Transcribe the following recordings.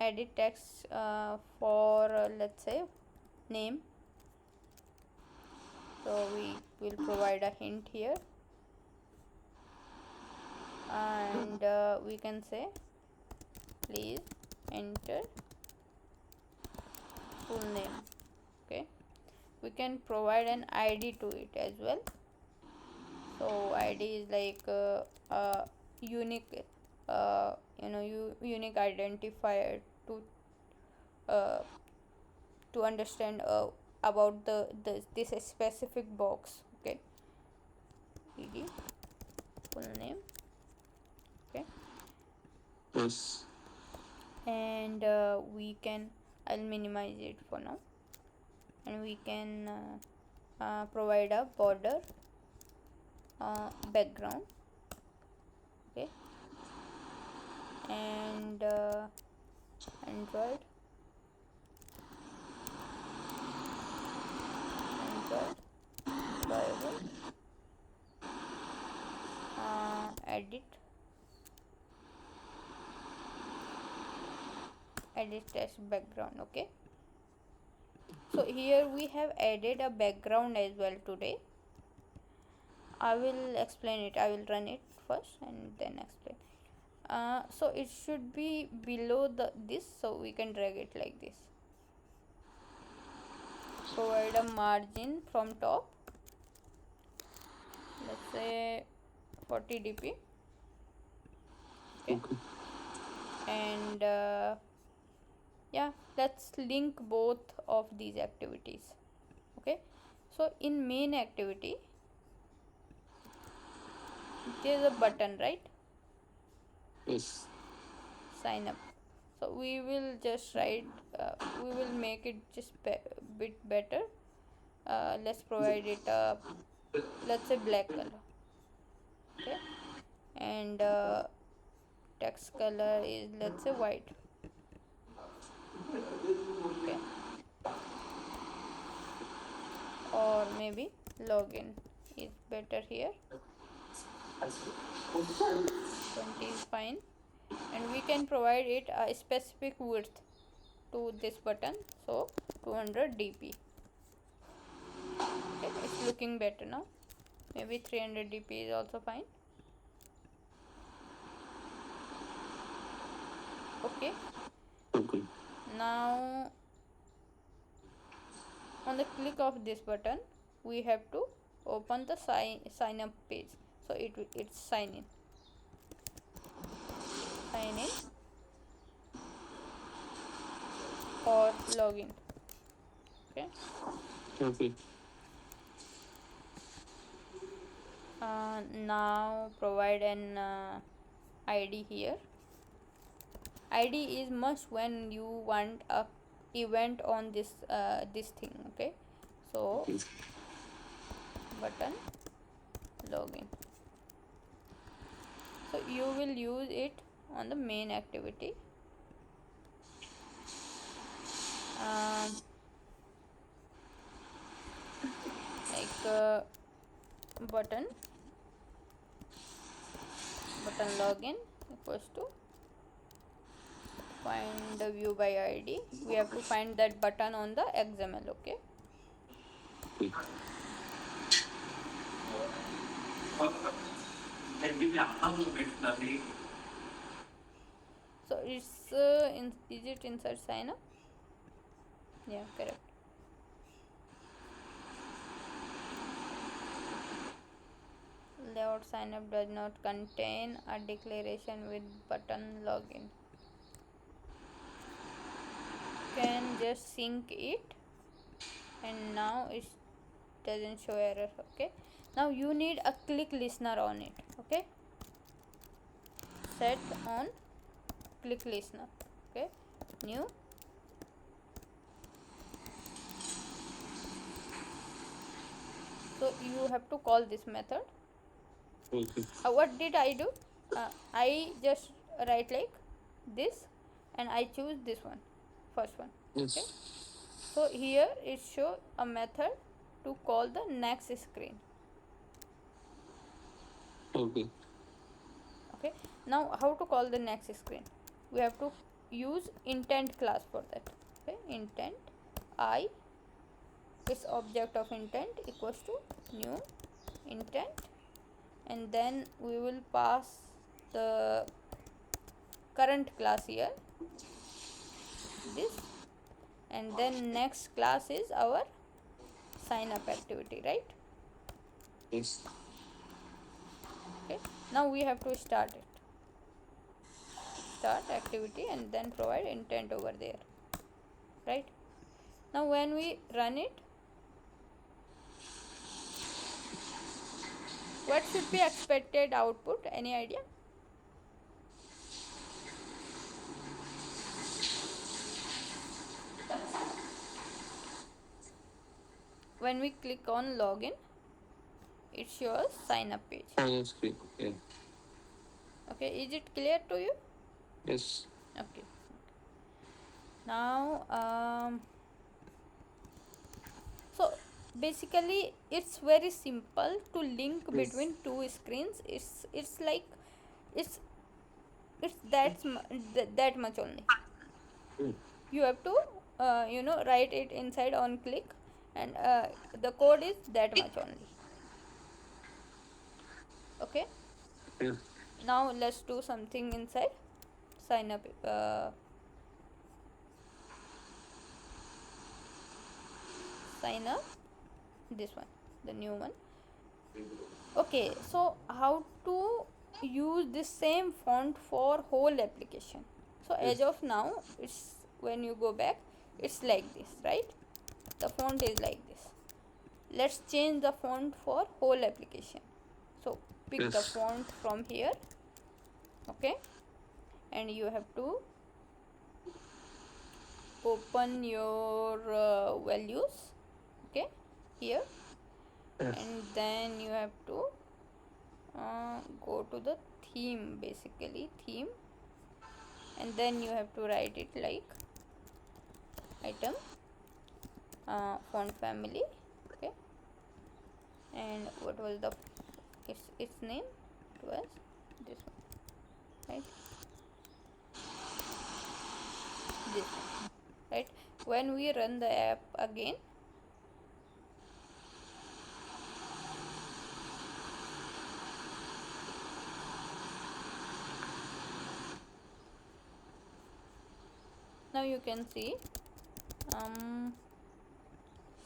edit text for let's say name. So we will provide a hint here, and we can say please enter full name. Okay, we can provide an ID to it as well. So ID is like a unique unique identifier to understand about this specific box. Okay, ed full name. Okay, Yes. and we can, I'll minimize it for now, and we can provide a border background. Okay, and Android deployable edit test background. Okay, so here we have added a background as well today. I will explain it. I will run it first and then explain. So it should be below this, so we can drag it like this. Provide a margin from top, let's say 40 dp. Okay. And yeah, let's link both of these activities. Okay, so in main activity there is a button, right? Yes. Sign up. So we will just write we will make it just bit better. Let's provide it let's say black color. Okay, and text color is let's say white. Okay, or maybe login is better here. 20 is fine, and we can provide it a specific width to this button, so 200 dp. Okay, it's looking better now. Maybe 300 dp is also fine. Okay, Okay. now on the click of this button we have to open the sign up page. So it's sign in or login. Okay, Okay. now provide an id here. id is must when you want a event on this thing. Okay, so button login. So you will use it on the main activity. Like button login equals to find the view by id. We have to find that button on the XML. Okay, so it's is it insert sign up? Yeah, correct. Layout sign up does not contain a declaration with button login. Can just sync it, and now it doesn't show error. Okay, now you need a click listener on it. Okay, set on click listener. Okay, new. So you have to call this method. Okay. What did I do? I just write like this, and I choose this one, first one. Yes. Okay, so here it show a method to call the next screen. Okay. Okay, now how to call the next screen? We have to use intent class for that. Okay, intent I is object of intent equals to new intent, and then we will pass the current class here, this, and then next class is our sign up activity, right? Yes. Okay, now we have to start it, start activity, and then provide intent over there, right? Now when we run it, what should be expected output? Any idea? When we click on login, it shows sign up page. Final screen. Yeah. Okay, is it clear to you? Yes. Okay. Now so basically it's very simple to link between two screens. It's like it's that much only. You have to write it inside on click, and the code is that much only. Okay, Yeah. now let's do something inside sign up. Sign up, this one, the new one. Okay, so how to use this same font for whole application? So as of now, it's, when you go back, it's like this, right? The font is like this. Let's change the font for whole application. So pick the Yes. font from here, okay, and you have to open your values, okay, here, Yes. and then you have to go to the theme, basically theme, and then you have to write it like item font family, okay, and what was the its name? It was this one, right? This one, right? When we run the app again, now you can see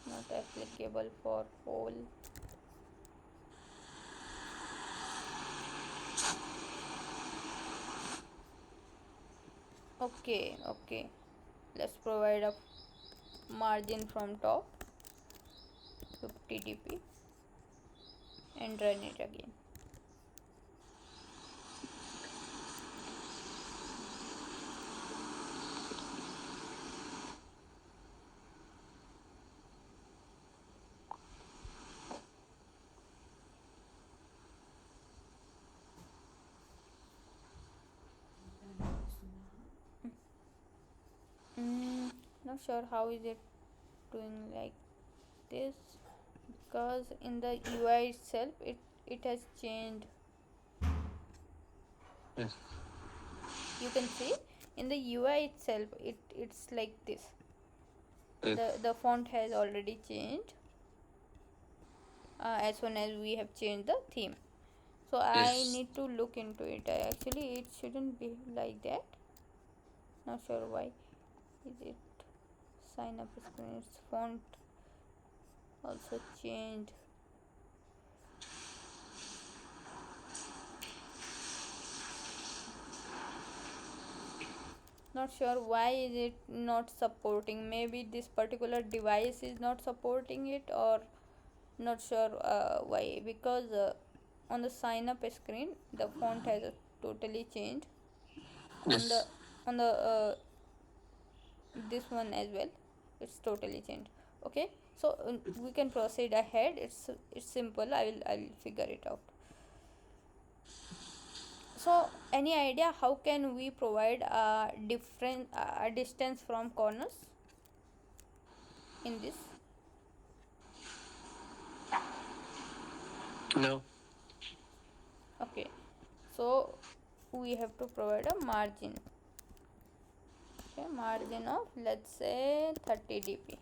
not applicable for whole. Okay, okay, let's provide a margin from top 50 dp and run it again. Not sure how is it doing like this, because in the UI itself it has changed. Yes. You can see in the UI itself it's like this. Yes. The font has already changed as soon as we have changed the theme. So I Yes. need to look into it. Actually it shouldn't be like that. Not sure why is it. Sign up screen, its font also changed. Not sure why is it not supporting. Maybe this particular device is not supporting it, or not sure why, because on the sign up screen the font has totally changed. On the Yes. on the this one as well, it's totally changed. Okay, so we can proceed ahead. It's simple. I'll figure it out. So any idea how can we provide a different distance from corners in this? No. Okay, so we have to provide a margin. margin of, let's say, 30 dp.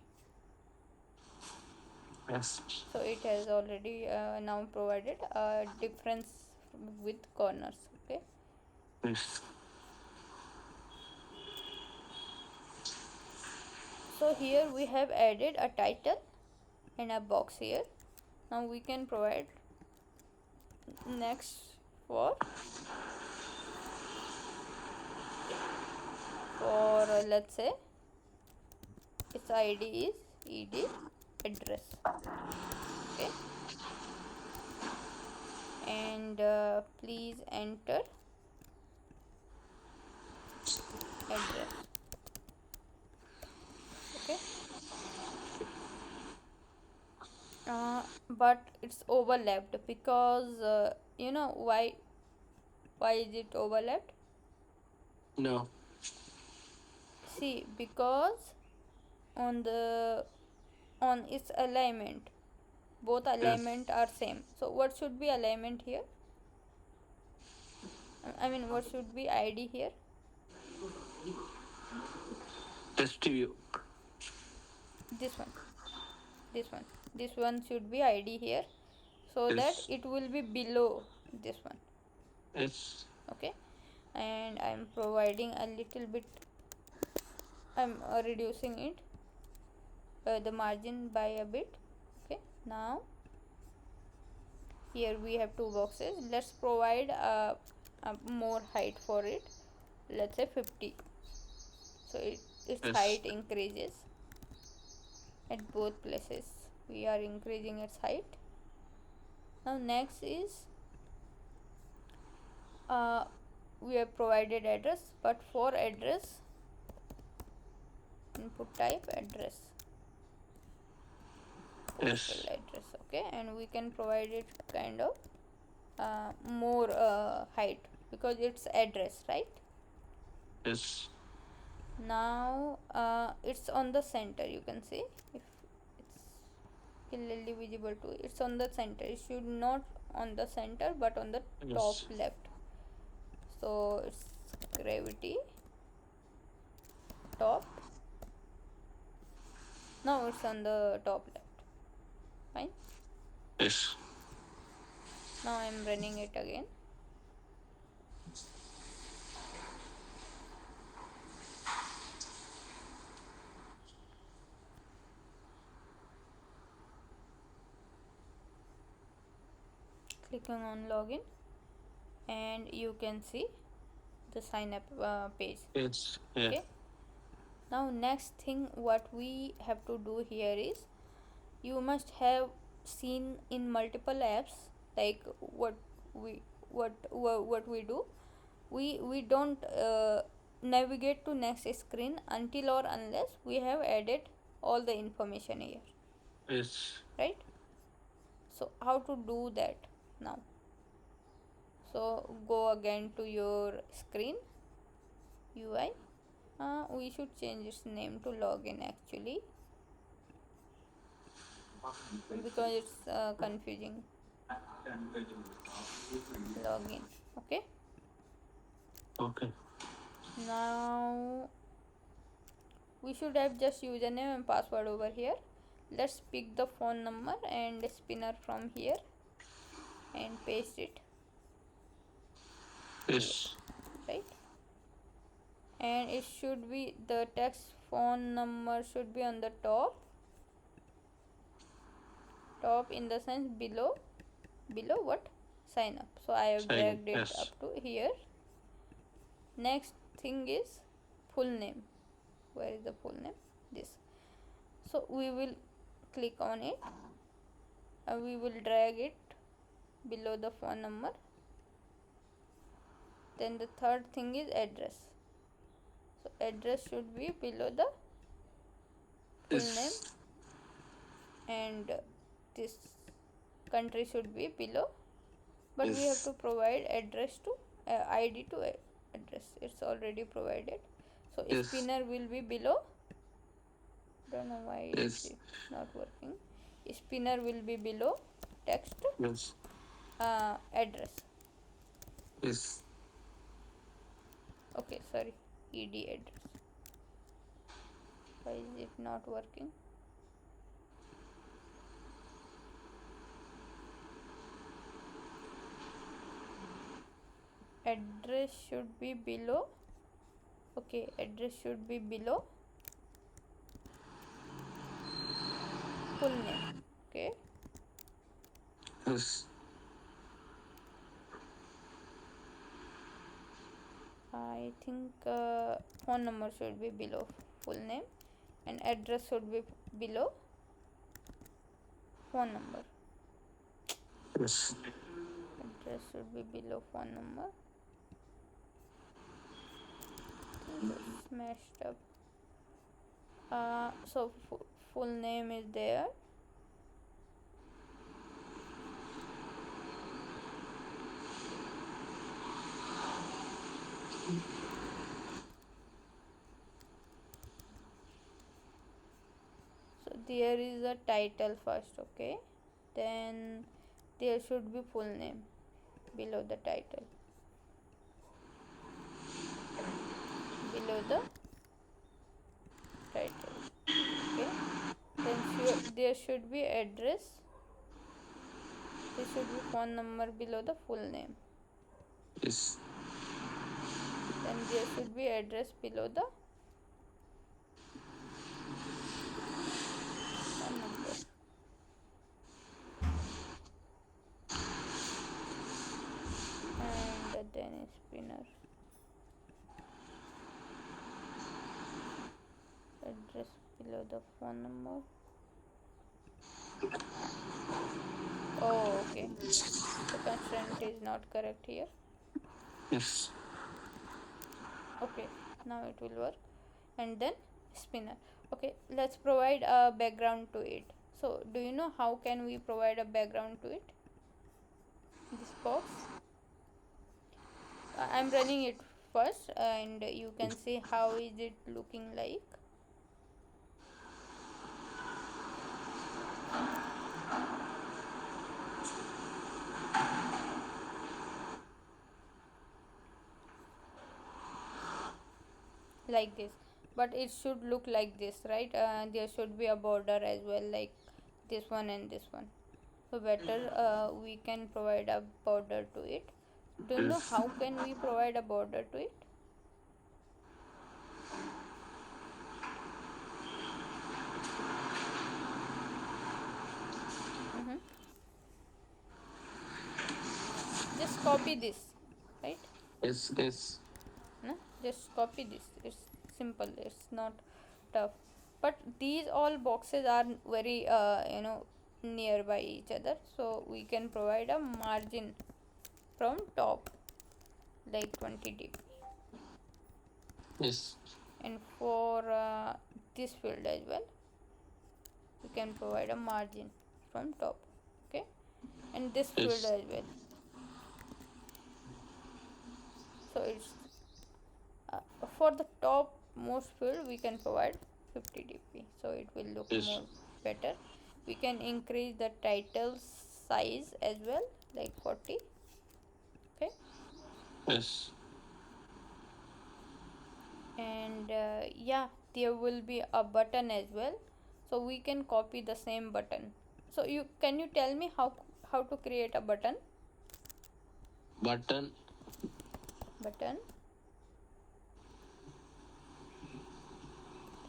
Yes. So it has already now provided a difference with corners. Okay. Yes. So here we have added a title and a box here. Now we can provide next for let's say its id is ed address. Okay. And please enter address. Okay. But it's overlapped because you know why is it overlapped? No. See, because on the on its alignment, both Yes. alignment are same. So what should be alignment here? I mean, what should be id here? Test view. This one, this one, this one should be id here, so that Yes. it will be below this one. Yes. Okay. And I'm providing a little bit, I'm reducing it, the margin by a bit. Okay. Now here we have two boxes. Let's provide a more height for it, let's say 50. So its Yes. height increases at both places. We are increasing its height. Now next is we have provided address, but for address input type address, postal Yes. address. Okay. And we can provide it kind of more height because it's address, right? Yes. Now it's on the center, you can see if it's clearly visible to, it's on the center. It should not on the center but on the top Yes. left. So it's gravity top. Now it's on the top left. Fine. Yes. Now I'm running it again. Clicking on login, and you can see the sign up page. Yes. Yeah. Okay. Now next thing what we have to do here is, you must have seen in multiple apps, like we what we do, we don't navigate to next screen until or unless we have added all the information here, Yes. right? So how to do that now? So go again to your screen UI. We should change its name to login actually, because it's confusing. Login. Okay. Okay. Now we should have just username and password over here. Let's pick the phone number and spinner from here and paste it here, Yes. right? And it should be, the text phone number should be on the top in the sense below what, sign up. So I have Sign. dragged it Yes. up to here. Next thing is full name. Where is the full name? This. So we will click on it, we will drag it below the phone number. Then the third thing is address. So address should be below the full name, Yes. and this country should be below, but we have Yes. to provide address to id to address. It's already provided. So Yes. spinner will be below. Don't know why Yes. it's not working. Spinner will be below text Yes. address. Yes. Okay, sorry, ed address. Why is it not working? Address should be below. Okay, address should be below full name. Okay. Yes. I think phone number should be below full name and address should be below phone number. Yes. Address should be below phone number. I think it's smashed up. So full name is there. So there is a title first, okay, then there should be full name below the title, below the title, okay. Then there should be address, there should be phone number below the full name, Yes. then there should be address below the phone number, and then spinner, address below the phone number. Oh, okay, the constraint is not correct here. Yes. Okay, now it will work. And then spinner. Okay, let's provide a background to it. So do you know how can we provide a background to it, this box? I'm running it first and you can see how is it looking like. Like this, but it should look like this, right? There should be a border as well, like this one and this one. So better we can provide a border to it. Do you know Yes. how can we provide a border to it? Mm-hmm. Just copy this, right? Yes. Yes. No? Just copy this. It's simple, it's not tough. But these all boxes are very nearby each other, so we can provide a margin from top like 20 dp, Yes. and for this field as well we can provide a margin from top, okay, and this field Yes. as well. So it's for the top most field we can provide 50 dp, so it will look Yes. more better. We can increase the title size as well, like 40, okay. Yes. And yeah, there will be a button as well, so we can copy the same button. So you tell me how to create a button? Button. Button,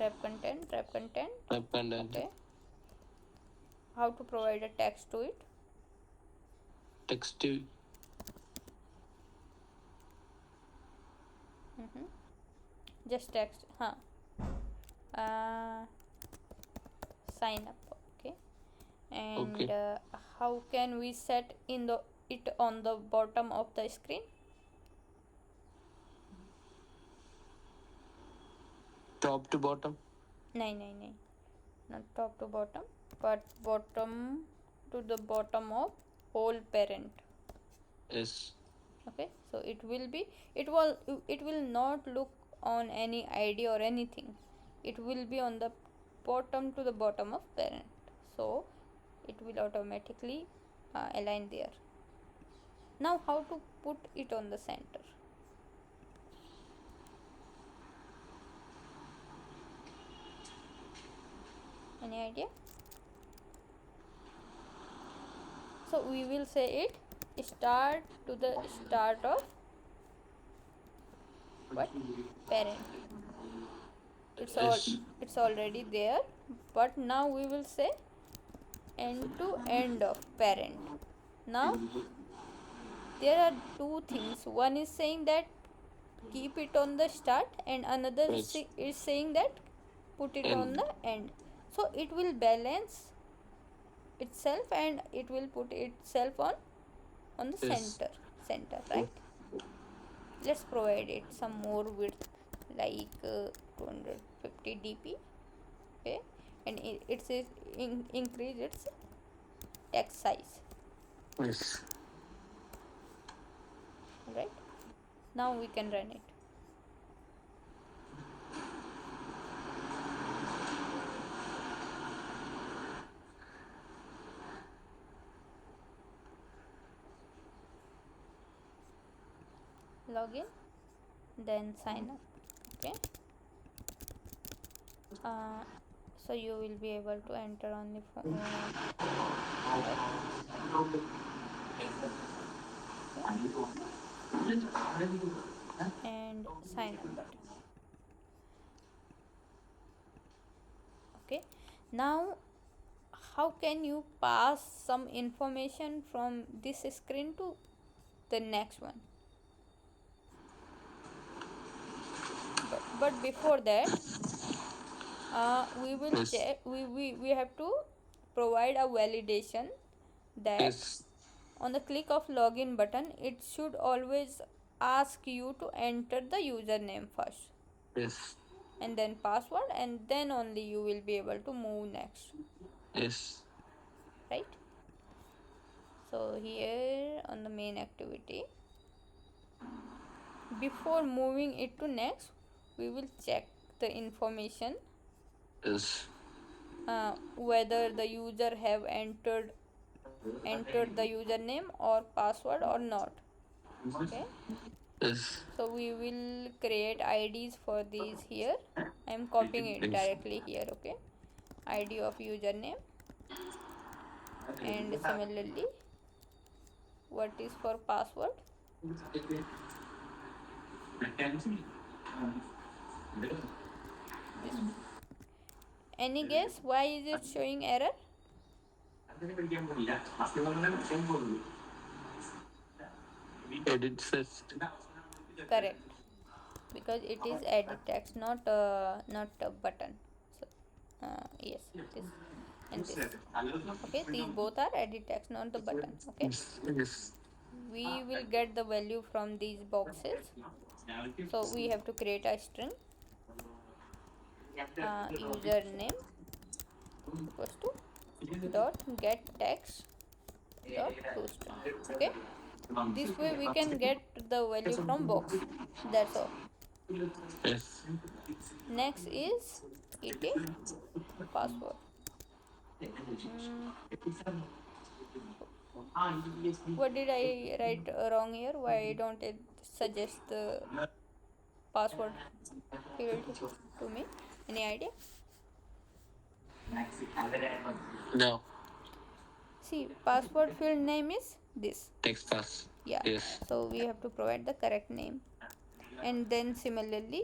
wrap content, wrap content, Dependent. okay. How to provide a text to it? Text. Mm-hmm. Just text, uh, sign up, okay. And Okay. how can we set in the it on the bottom of the screen? Top to bottom. No, not top to bottom, but bottom to the bottom of whole parent, Yes. okay. So it will not look on any id or anything, it will be on the bottom to the bottom of parent, so it will automatically align there. Now how to put it on the center? Any idea? So we will say it start to the start of what? Parent. Yes. It's already there, but now we will say end to end of parent. Now there are two things. One is saying that keep it on the start, and another Yes. is saying that put it on And the end. So it will balance itself and it will put itself on the yes. center, right? Let's provide it some more width, like 250 dp. Okay, and it says increase its text size. Yes. Right, now we can run it. Login, then sign up. Okay, uh, so you will be able to enter on the phone, right? Okay, and sign up button. Okay, now how can you pass some information from this screen to the next one? But before that, we will Yes. check, we have to provide a validation that Yes. on the click of login button it should always ask you to enter the username first Yes. and then password, and then only you will be able to move next, Yes. right? So here on the main activity, before moving it to next, we will check the information, Yes. whether the user have entered the username or password or not. Okay, Yes. so we will create IDs for these here. I am copying it Yes. directly here. Okay, ID of username, and similarly what is for password. This one. Any guess why is it showing error? Edit first. Correct, because it is edit text, not a button. So yes, this and this. Okay, these both are edit text, not the button. Okay, Yes. Yes. we will get the value from these boxes. So we have to create a string, username equals to dot get text dot toString. Okay, this way we can get the value from box. That's all. Yes. Next is it password. Hmm, what did I write wrong here? Why don't it suggest the password field to me? Any idea? No. See, password field name is this. Text pass. Yeah, Yes. so we have to provide the correct name, and then similarly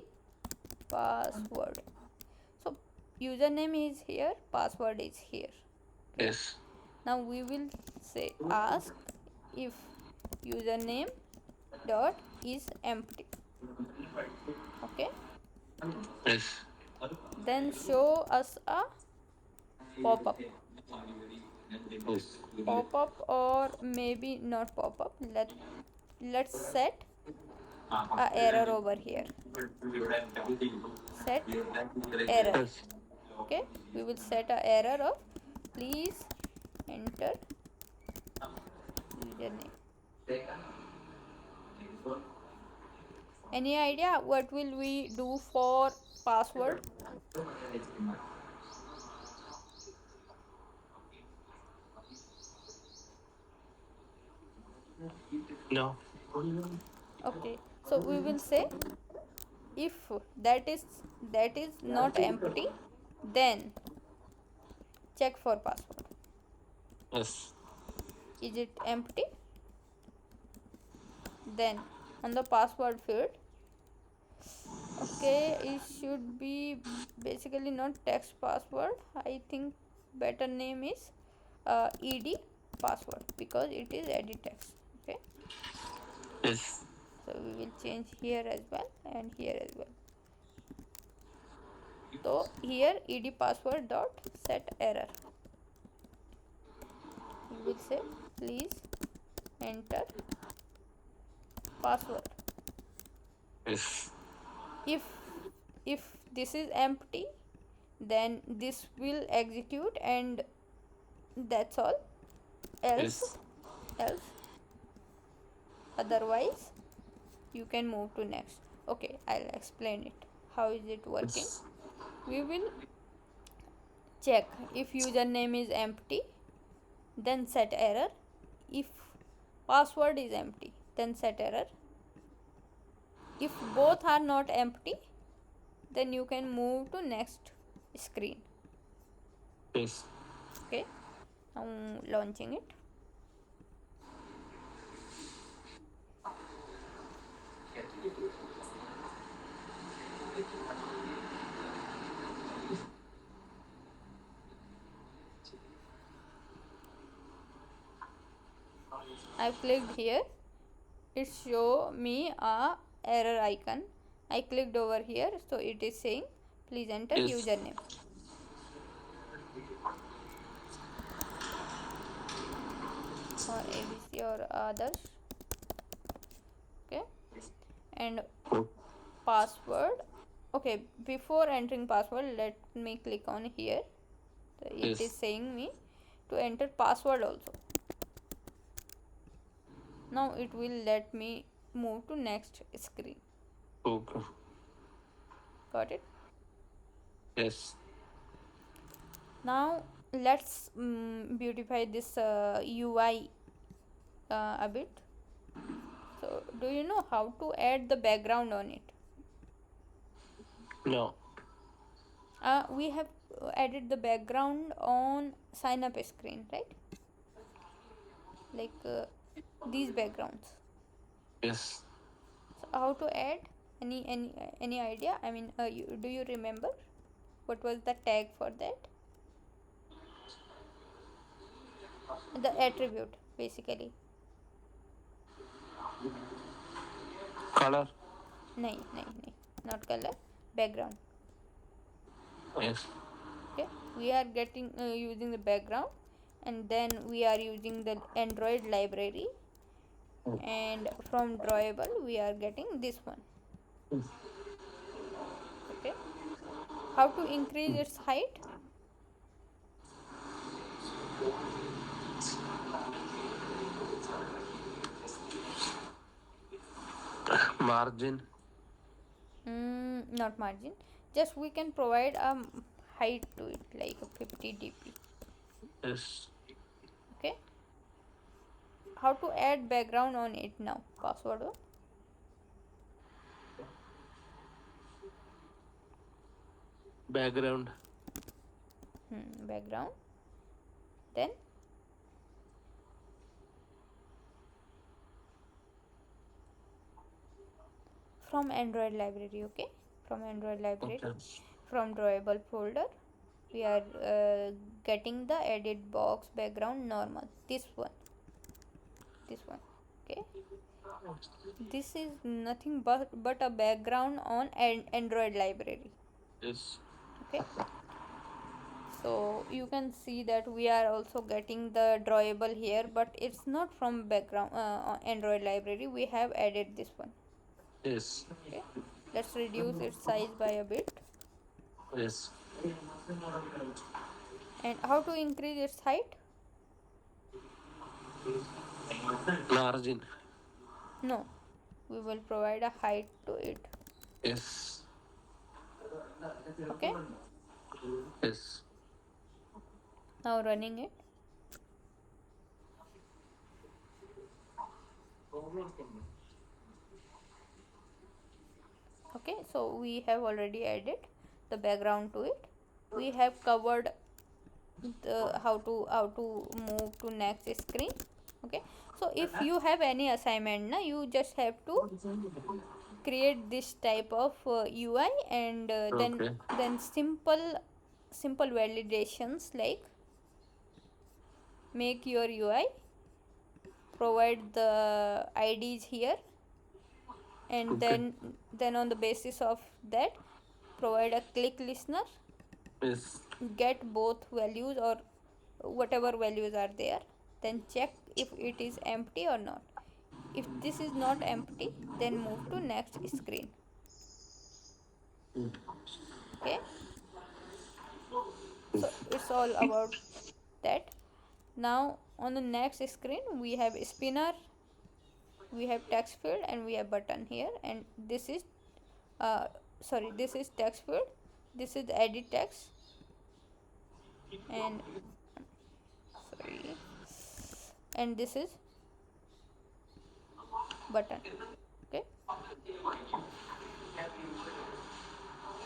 password. So username is here, password is here. Okay, Yes. now we will say ask if username dot is empty. Okay, Yes. then show us a pop-up. Yes. Pop-up, or maybe not pop-up. Let's set a error over here. Set error. Yes. Okay, we will set a error of please enter username. Any idea what will we do for password? No. Okay, so we will say if that is not empty, then check for password. Yes. Is it empty? Then on the password field, okay, it should be basically not text password. I think better name is ed password because it is edit text. Okay, Yes. so we will change here as well and here as well. So here ed password dot set error. We will say please enter password. Yes. If this is empty, then this will execute and that's all. Else Yes. else otherwise you can move to next. Okay, I'll explain it. How is it working? Yes. We will check if username is empty, then set error. If password is empty, then set error. If both are not empty, then you can move to next screen. Yes. Okay, I'm launching it. I've clicked here. It show me a error icon. I clicked over here, so it is saying please enter Yes. username or abc or others. Okay, and password. Okay, before entering password, let me click on here. So it is Yes. saying me to enter password also. Now it will let me move to next screen. Okay. Got it? Yes. Now let's beautify this UI a bit. So do you know how to add the background on it? No. We have added the background on sign up screen, right? Like these backgrounds. Yes. So how to add? Any idea? I mean, do you remember what was the tag for that? The attribute basically. Color. नहीं, not color, background. Yes. Okay, we are getting using the background, and then we are using the Android library, and from drawable we are getting this one. Okay, how to increase its height? Margin. Not margin, just we can provide a height to it like a 50 dp. Yes. Okay, how to add background on it now? Password one. Background. Background, then from Android library. Okay, from Android library, Okay. from drawable folder we are getting the edit box background normal, this one. Okay, this is nothing but a background on Android library. Yes. Okay, so you can see that we are also getting the drawable here, but it's not from background Android library. We have added this one. Yes. Okay, let's reduce its size by a bit. Yes. And how to increase its height? Margin. No, we will provide a height to it. Yes. Okay, Yes. now running it. Okay, so we have already added the background to it. We have covered how to move to next screen. Okay, so if you have any assignment na, you just have to create this type of UI, and Okay. then simple validations like make your UI, provide the IDs here, and Okay. then on the basis of that provide a click listener, Yes. get both values or whatever values are there, then check if it is empty or not. If this is not empty, then move to next screen. Okay, so it's all about that. Now on the next screen we have spinner, we have text field, and we have button here, and this is uh, sorry, this is text field, this is edit text, and sorry, and this is button. Okay,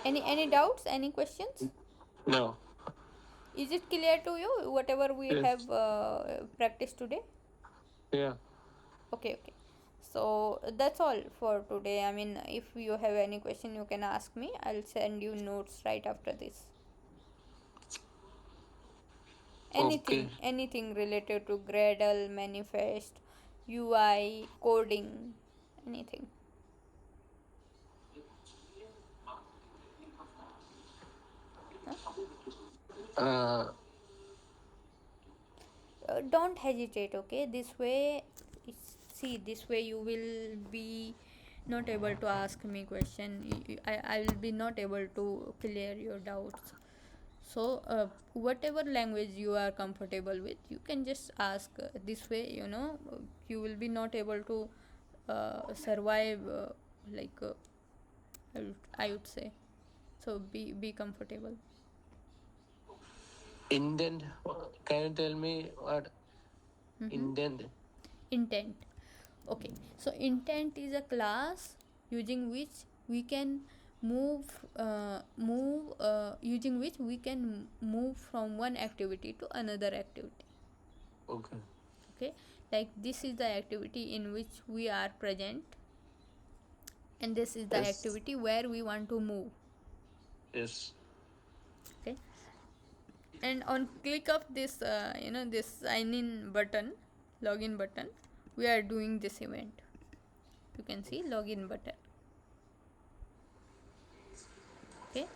any doubts, any questions? No. Is it clear to you whatever we Yes. have practiced today? Yeah. Okay, okay, so that's all for today. I mean, if you have any question you can ask me, I'll send you notes right after this. Okay. Anything related to Gradle, manifest, UI, coding, anything. Huh? Uh, Don't hesitate. Okay, this way, see, this way you will be not able to ask me question. I will be not able to clear your doubts. So whatever language you are comfortable with, you can just ask. This way, you will be not able to survive, like I would say. So be comfortable. intent. Can you tell me what Mm-hmm. intent? Intent. Okay, so intent is a class using which we can using which we can move from one activity to another activity. Okay. Okay, like this is the activity in which we are present, and this is the Yes. activity where we want to move. Yes. Okay, and on click of this this sign in button, login button, we are doing this event. You can see login button. Okay,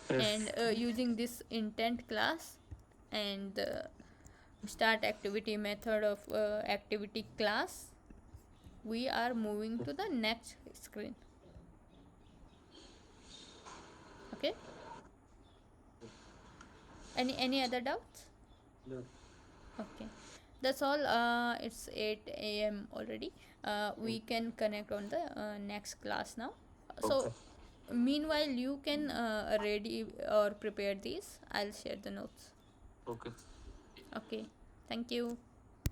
and Yes. using this intent class and the start activity method of activity class, we are moving to the next screen. Okay, any other doubts? No. Okay, that's all. It's 8 a.m already. We can connect on the next class now. So Okay. meanwhile you can ready or prepare these. I'll share the notes. Okay. Okay, thank you.